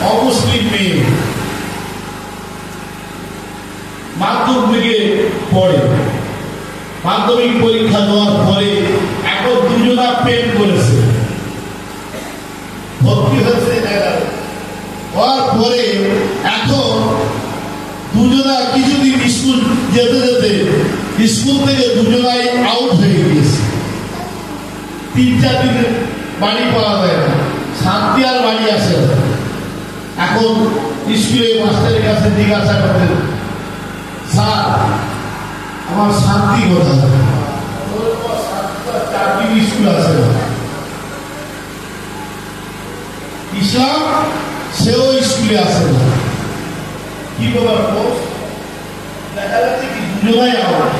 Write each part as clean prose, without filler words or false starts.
অমুসলিম মেয়ে মাধ্যমিকে পড়ে, মাধ্যমিক পরীক্ষা দেওয়ার পরে এখন দুজনা প্রেম করেছে, ভর্তি হয়েছে হওয়ার পরে এখন দুজনা কিছুদিন স্কুল যেতে যেতে স্কুল থেকে দুজনাই আউট হয়ে গিয়েছে। 3-4 দিন বাড়ি পাওয়া যায় না, শান্তি আর বাড়ি আসে না। এখন স্কুলে মাস্টারের কাছে জিজ্ঞাসা করতেন, স্যার আমার শান্তি কোথায়? 4 দিন স্কুল আসে না। ইসলাম সেও স্কুলে আসে না, কি বলার পোস্ট দেখা যাচ্ছে কি দুজনাই আউট।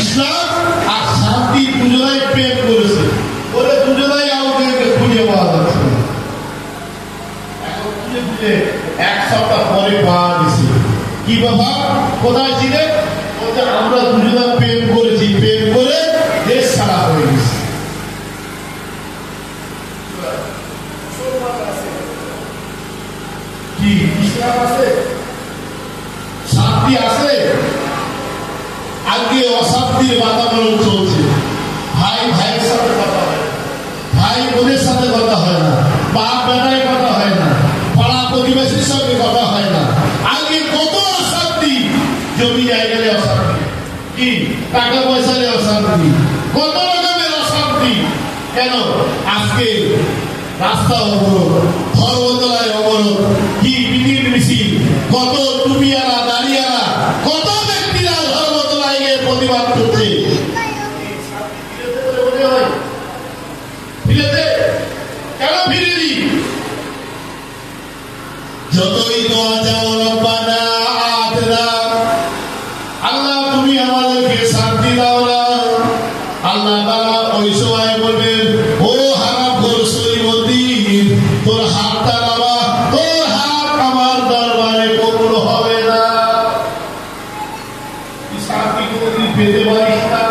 ইসলাম আর শান্তি দুজনাই প্রেম করেছে, বলে দুজনাই আউট হয়ে খুঁজে পাওয়া যাচ্ছে না। এখন খুঁজে খুঁজে 1 সপ্তাহ পরে পাওয়া গেছে। কি ব্যাপার, কোথায় ছিলেন? বলতে আমরা দুজনা প্রেম করেছি, প্রেম করে দেশ ছাড়া হয়ে গেছে। কি ইসলাম আছে, শান্তি আছে? আজকে অশান্তির বাতাবরণ চলছে। ভাই ভাইয়ের সাথে কথা হয়, ভাই বোনের সাথে কথা হয় না, বাপ বেটায় কথা হয় না, পাড়া প্রতিবেশীর সঙ্গে কথা হয় না। আজকে কত অশান্তি, জমি জায়গায় অশান্তি, কি টাকা পয়সা নিয়ে অশান্তি, কত রকমের অশান্তি। কেন? আজকে রাস্তা অবরোধ, ধর্মতলায় অবরোধ, কি মিটিং মিছিল, কত টুপিয়ারা দাঁড়িয়ারা, কত ব্যক্তিরা ধর্মতলায় গিয়ে প্রতিবাদ করছে। কেন ফিরেনি? যতই দোয়া যাও রব্বানা আতিনা, আল্লাহ তুমি আমাদেরকে শান্তি দাও না। আল্লাহ তাআলা ওই সময় বলবেন, ও হারাম ঘর শরীফদ্দিন, তোর হাতটা নামা, তোর হাত আমার দরবারে কবুল হবে না। শান্তি কোনদিন পেতে পারিস না।